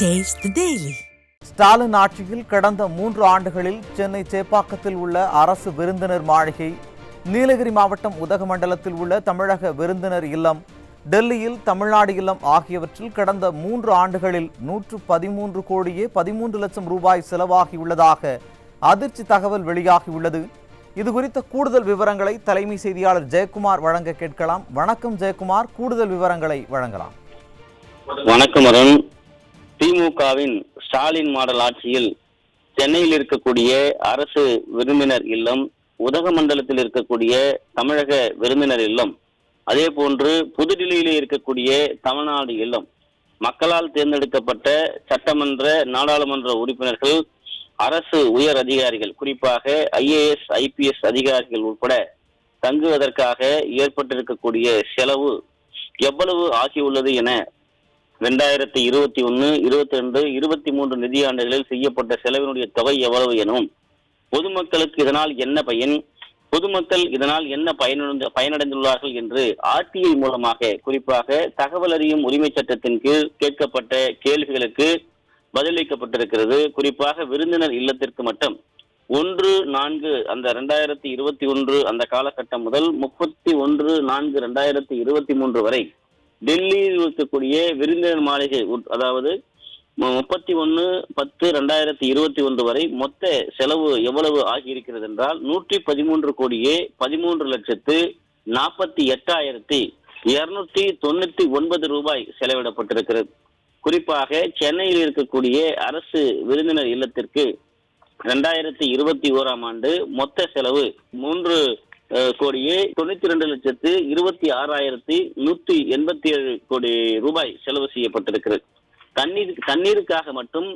Taste the Daily. Stalin ஆட்சியில் கடந்த 3 ஆண்டுகளில் சென்னை சேப்பாக்கத்தில் உள்ள அரசு விருந்தினர் மாளிகை, நீலகிரி மாவட்டம் உதகமண்டலத்தில் உள்ள தமிழக விருந்தினர் இல்லம், டெல்லியில் தமிழ்நாடு இல்லம் ஆகியவற்றில் கடந்த 3 ஆண்டுகளில் 113 கோடியே 13 லட்சம் ரூபாய் செலவாகியுள்ளதாக அதிர்ச்சி தகவல் வெளியாகியுள்ளது. இதுகுறித்த கூடுதல் விவரங்களை தலைமை செய்தியாளர் ஜெயக்குமார் வழங்க கேட்கலாம். வணக்கம் ஜெயக்குமார், கூடுதல் விவரங்களை வழங்கலாம். வணக்கம் அருண். திமுகவின் ஸ்டாலின் மாடல் ஆட்சியில் சென்னையில் இருக்கக்கூடிய அரசு விருந்தினர் இல்லம், உதகமண்டலத்தில் இருக்கக்கூடிய தமிழக விருந்தினர் இல்லம், அதே போன்று புதுடில்லியிலே இருக்கக்கூடிய தமிழ்நாடு இல்லம், மக்களால் தேர்ந்தெடுக்கப்பட்ட சட்டமன்ற நாடாளுமன்ற உறுப்பினர்கள், அரசு உயர் அதிகாரிகள், குறிப்பாக IAS IPS அதிகாரிகள் உட்பட தங்குவதற்காக ஏற்பட்டிருக்கக்கூடிய செலவு எவ்வளவு ஆகியுள்ளது என 2021, 22, 23 நிதியாண்டுகளில் செய்யப்பட்ட செலவினுடைய தொகை எவ்வளவு எனவும், பொதுமக்களுக்கு இதனால் என்ன பயன், பொதுமக்கள் இதனால் என்ன பயனடைந்துள்ளார்கள் என்று RTI மூலமாக, குறிப்பாக தகவல் அறியும் உரிமை சட்டத்தின் கீழ் கேட்கப்பட்ட கேள்விகளுக்கு பதிலளிக்கப்பட்டிருக்கிறது. குறிப்பாக விருந்தினர் இல்லத்திற்கு மட்டும் 1/4 அந்த 2021 அந்த காலகட்டம் முதல் 31/4/2023 வரை டெல்லியில் இருக்கக்கூடிய விருந்தினர் மாளிகை, அதாவது 31/10/2021 வரை மொத்த செலவு எவ்வளவு ஆகியிருக்கிறது என்றால் 113 கோடியே 13,48,299 ரூபாய் செலவிடப்பட்டிருக்கிறது. குறிப்பாக சென்னையில் இருக்கக்கூடிய அரசு விருந்தினர் இல்லத்திற்கு 2021 ஆண்டு மொத்த செலவு 3,92,26,187 கோடி ரூபாய் செலவு செய்யப்பட்டிருக்கிறது. தண்ணீருக்காக மட்டும்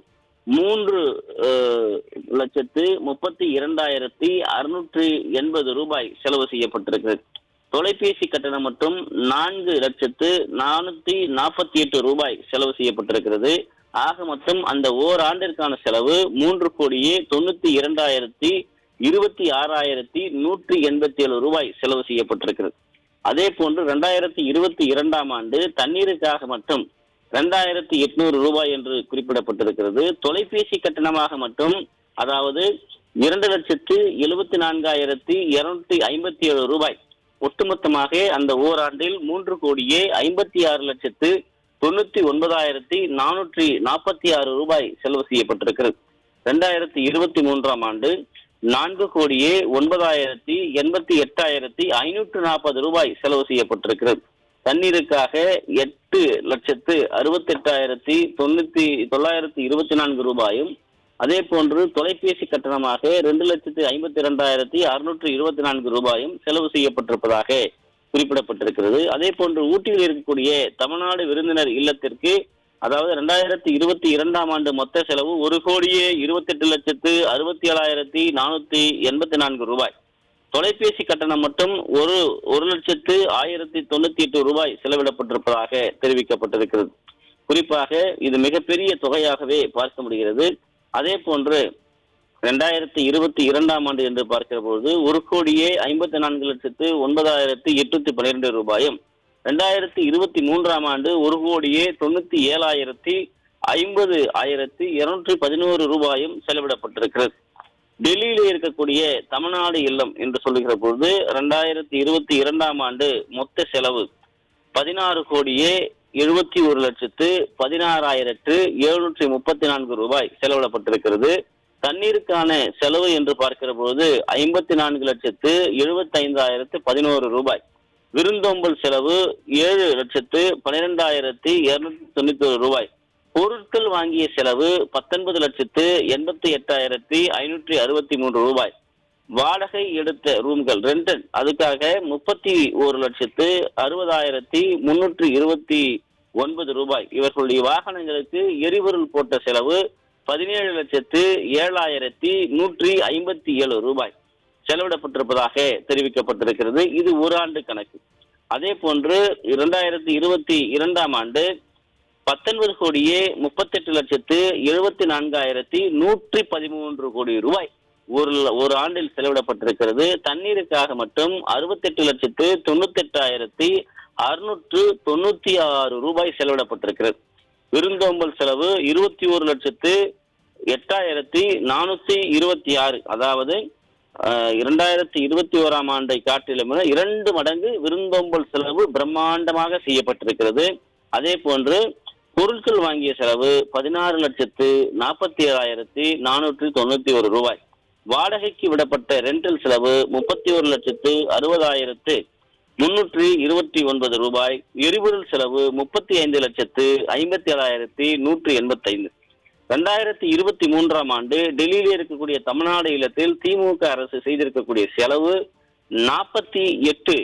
3,32,680 ரூபாய் செலவு செய்யப்பட்டிருக்கிறது. தொலைபேசி கட்டணம் மட்டும் 4,448 ரூபாய் செலவு செய்யப்பட்டிருக்கிறது. ஆக மொத்தம் அந்த ஓராண்டிற்கான செலவு 3,92,26,187 ரூபாய் செலவு செய்யப்பட்டிருக்கிறது. அதே போன்று 2022 ஆண்டு தண்ணீருக்காக மட்டும் 2,800 ரூபாய் என்று குறிப்பிடப்பட்டிருக்கிறது. தொலைபேசி கட்டணமாக மட்டும், அதாவது 2,74,257 ரூபாய், ஒட்டுமொத்தமாக அந்த ஓராண்டில் 3,56,99,446 ரூபாய் செலவு செய்யப்பட்டிருக்கிறது. 2023 ஆண்டு 4,09,88,540 ரூபாய் செலவு செய்யப்பட்டிருக்கிறது. தண்ணீருக்காக 8,68,924 ரூபாயும், அதே போன்று தொலைபேசி கட்டணமாக 2,52,624 ரூபாயும் செலவு செய்யப்பட்டிருப்பதாக குறிப்பிடப்பட்டிருக்கிறது. அதே போன்று ஊட்டியில் இருக்கக்கூடிய தமிழ்நாடு விருந்தினர் இல்லத்திற்கு, அதாவது 2022 ஆண்டு மொத்த செலவு 1,28,67,484 ரூபாய். தொலைபேசி கட்டணம் மட்டும் 1,01,098 ரூபாய் செலவிடப்பட்டிருப்பதாக தெரிவிக்கப்பட்டிருக்கிறது. குறிப்பாக இது மிகப்பெரிய தொகையாகவே பார்க்க முடிகிறது. அதே போன்று 2022 ஆண்டு என்று பார்க்கிற போது 1,54,09,812 ரூபாயும், 2023 ஆண்டு 1,97,50,211 ரூபாயும் செலவிடப்பட்டிருக்கிறது. டெல்லியிலே இருக்கக்கூடிய தமிழ்நாடு இல்லம் என்று சொல்லுகிற பொழுது 2022 ஆண்டு மொத்த செலவு 16,71,16,734 ரூபாய் செலவிடப்பட்டிருக்கிறது. தண்ணீருக்கான செலவு என்று பார்க்கிற போது 54,75,011 ரூபாய். விருந்தோம்பல் செலவு 7,12,291 ரூபாய். பொருட்கள் வாங்கிய செலவு 19,88,563 ரூபாய். வாடகை எடுத்த ரூம்கள், ரெண்டல், அதுக்காக 31,60,329 ரூபாய். இவர்களுடைய வாகனங்களுக்கு எரிபொருள் போட்ட செலவு 17,07,157 ரூபாய் செலவிடப்பட்டிருப்பதாக தெரிவிக்கப்பட்டிருக்கிறது. இது ஒரு ஆண்டு கணக்கு. அதே போன்று 2022 ஆண்டு 19,38,74,113 கோடி ரூபாய் ஒரு ஆண்டில் செலவிடப்பட்டிருக்கிறது. தண்ணீருக்காக மட்டும் 68,98,696 ரூபாய் செலவிடப்பட்டிருக்கிறது. விருந்தோம்பல் செலவு 21,08,426, அதாவது 2021ஆம் ஆண்டை காட்டிலும் 2 மடங்கு விருந்தோம்பல் செலவு பிரம்மாண்டமாக செய்யப்பட்டிருக்கிறது. அதே போன்று பொருட்கள் வாங்கிய செலவு 16,47,491 ரூபாய். வாடகைக்கு விடப்பட்ட ரெண்டல் செலவு 31,60,329 ரூபாய். எரிபொருள் செலவு 35,57,185. 2023ஆம் ஆண்டு டெல்லியிலே இருக்கக்கூடிய தமிழ்நாடு இல்லத்தில் திமுக அரசு செய்திருக்கக்கூடிய செலவு 48,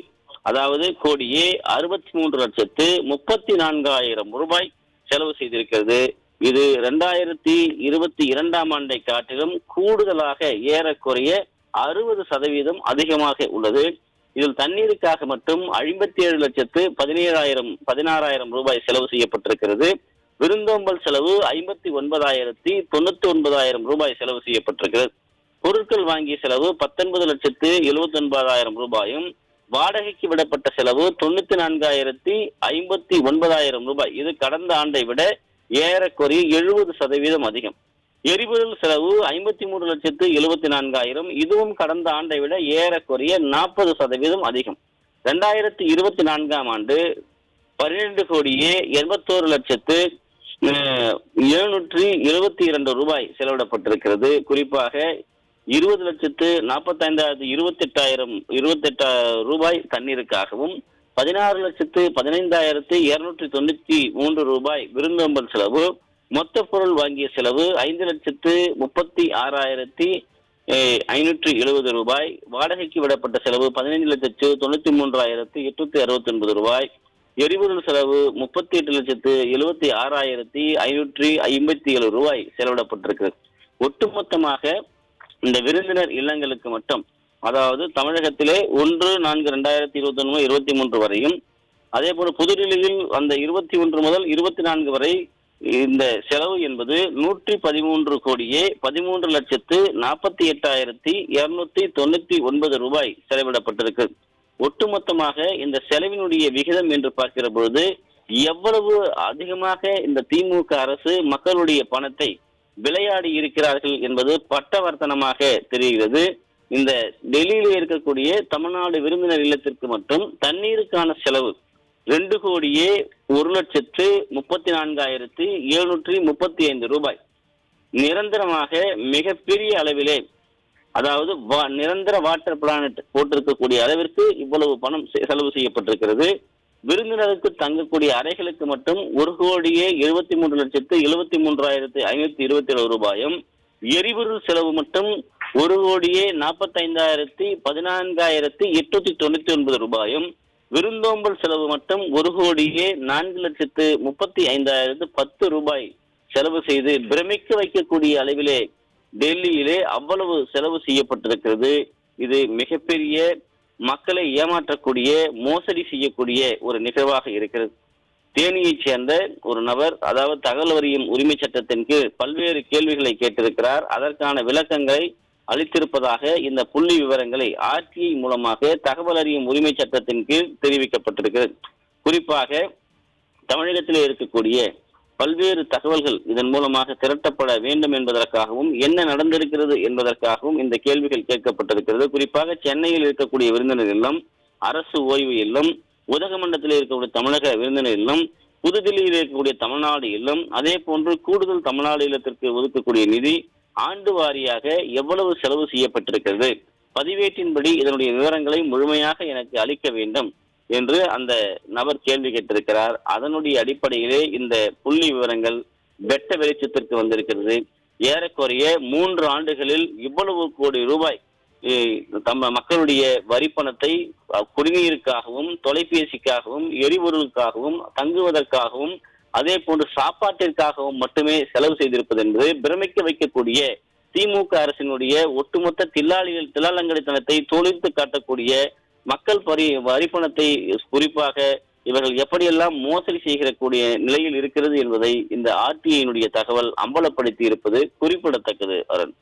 அதாவது 1,63,34,000 ரூபாய் செலவு செய்திருக்கிறது. இது 2022ஆம் ஆண்டை காட்டிலும் கூடுதலாக ஏறக்குறைய 60% அதிகமாக உள்ளது. இதில் தண்ணீருக்காக மட்டும் 57,17,16,000 ரூபாய் செலவு செய்யப்பட்டிருக்கிறது. விருந்தோம்பல் செலவு 59,99,000 ரூபாய் செலவு செய்யப்பட்டிருக்கிறது. பொருட்கள் வாங்கிய செலவு 19,79,000 ரூபாயும், வாடகைக்கு விடப்பட்ட செலவு 94,59,000 ரூபாய். இது கடந்த ஆண்டை விட ஏறக்குறைய 70% அதிகம். எரிபொருள் செலவு 53,74,000, இதுவும் கடந்த ஆண்டை விட ஏறக்குறைய 40% அதிகம். 2024ஆம் ஆண்டு 12,81,772 ரூபாய் செலவிடப்பட்டிருக்கிறது. குறிப்பாக 20,45,28 ரூபாய் தண்ணீருக்காகவும், 16,15,293 ரூபாய் விருந்தோம்பல் செலவு. மொத்த பொருள் வாங்கிய செலவு 5,36,570 ரூபாய். வாடகைக்கு விடப்பட்ட செலவு 15,93,869 ரூபாய். எரிபொருள் செலவு 38,76,557 ரூபாய் செலவிடப்பட்டிருக்கிறது. ஒட்டுமொத்தமாக இந்த விருந்தினர் இல்லங்களுக்கு மட்டும், அதாவது தமிழகத்திலே 1/4/2021-23 வரையும், அதே போல புதுடில்லியில் அந்த 21 முதல் 24 வரை இந்த செலவு என்பது 113,13,48,299 ரூபாய் செலவிடப்பட்டிருக்கு. ஒட்டுமொத்தமாக இந்த செலவினுடைய விகிதம் என்று பார்க்கிற பொழுது எவ்வளவு அதிகமாக இந்த திமுக அரசு மக்களுடைய பணத்தை விளையாடி இருக்கிறார்கள் என்பது பட்டவர்த்தனமாக தெரிகிறது. இந்த டெல்லியில இருக்கக்கூடிய தமிழ்நாடு விருந்தினர் இல்லத்திற்கு மட்டும் தண்ணீருக்கான செலவு 2,34,735 ரூபாய். நிரந்தரமாக மிகப்பெரிய அளவிலே, அதாவது நிரந்தர வாட்டர் பிளானட் போட்டிருக்கக்கூடிய அளவிற்கு இவ்வளவு பணம் செலவு செய்யப்பட்டிருக்கிறது. விருந்தினருக்கு தங்கக்கூடிய அறைகளுக்கு மட்டும் 1,73,73,527 ரூபாயும், எரிபொருள் செலவு மட்டும் 1,45,14,899 ரூபாயும், விருந்தோம்பல் செலவு மட்டும் 1,04,35,010 ரூபாய் செலவு செய்து பிரமிக்க வைக்கக்கூடிய அளவிலே டெல்லியிலே அவ்வளவு செலவு செய்யப்பட்டிருக்கிறது. இது மிகப்பெரிய மக்களை ஏமாற்றக்கூடிய, மோசடி செய்யக்கூடிய ஒரு நிகழ்வாக இருக்கிறது. தேனியைச் சேர்ந்த ஒரு நபர், அதாவது தகவல் அறியும் உரிமை சட்டத்தின் கீழ் பல்வேறு கேள்விகளை கேட்டிருக்கிறார். அதற்கான விளக்கங்களை அளித்திருப்பதாக இந்த புள்ளி விவரங்களை ஆர்டிஐ மூலமாக தகவல் அறியும் உரிமை சட்டத்தின் கீழ் தெரிவிக்கப்பட்டிருக்கிறது. குறிப்பாக தமிழகத்திலே இருக்கக்கூடிய பல்வேறு தகவல்கள் இதன் மூலமாக திரட்டப்பட வேண்டும் என்பதற்காகவும், என்ன நடந்திருக்கிறது என்பதற்காகவும் இந்த கேள்விகள் கேட்கப்பட்டிருக்கிறது. குறிப்பாக சென்னையில் இருக்கக்கூடிய விருந்தினர் இல்லம், அரசு ஓய்வு இல்லம், உதகமண்டலத்தில் இருக்கக்கூடிய தமிழக விருந்தினர் இல்லம், புதுதில்லியில் இருக்கக்கூடிய தமிழ்நாடு இல்லம், அதே போன்று கூடுதல் தமிழ்நாடு இல்லத்திற்கு ஒதுக்கக்கூடிய நிதி ஆண்டு வாரியாக எவ்வளவு செலவு செய்யப்பட்டிருக்கிறது, பதிவேட்டின்படி இதனுடைய விவரங்களை முழுமையாக எனக்கு அளிக்க வேண்டும் என்று அந்த நபர் கேள்வி கேட்டிருக்கிறார். அதனுடைய அடிப்படையிலே இந்த புள்ளி விவரங்கள் வெட்ட வெளிச்சத்திற்கு வந்திருக்கிறது. ஏறக்குறைய 3 ஆண்டுகளில் இவ்வளவு கோடி ரூபாய் மக்களுடைய வரி பணத்தை குடிநீருக்காகவும், தொலைபேசிக்காகவும், எரிபொருளுக்காகவும், தங்குவதற்காகவும், அதே போன்று சாப்பாட்டிற்காகவும் மட்டுமே செலவு செய்திருப்பது என்பது பிரமிக்க வைக்கக்கூடிய, திமுக அரசினுடைய ஒட்டுமொத்த தில்லாலங்கடித்தனத்தை தோளித்து காட்டக்கூடிய, மக்கள் வரிப்பணத்தை குறிப்பாக இவர்கள் எப்படியெல்லாம் மோசடி செய்யக்கூடிய நிலையில் இருக்கிறது என்பதை இந்த ஆர்டிஐனுடைய தகவல் அம்பலப்படுத்தி இருப்பது குறிப்பிடத்தக்கது. அருண்.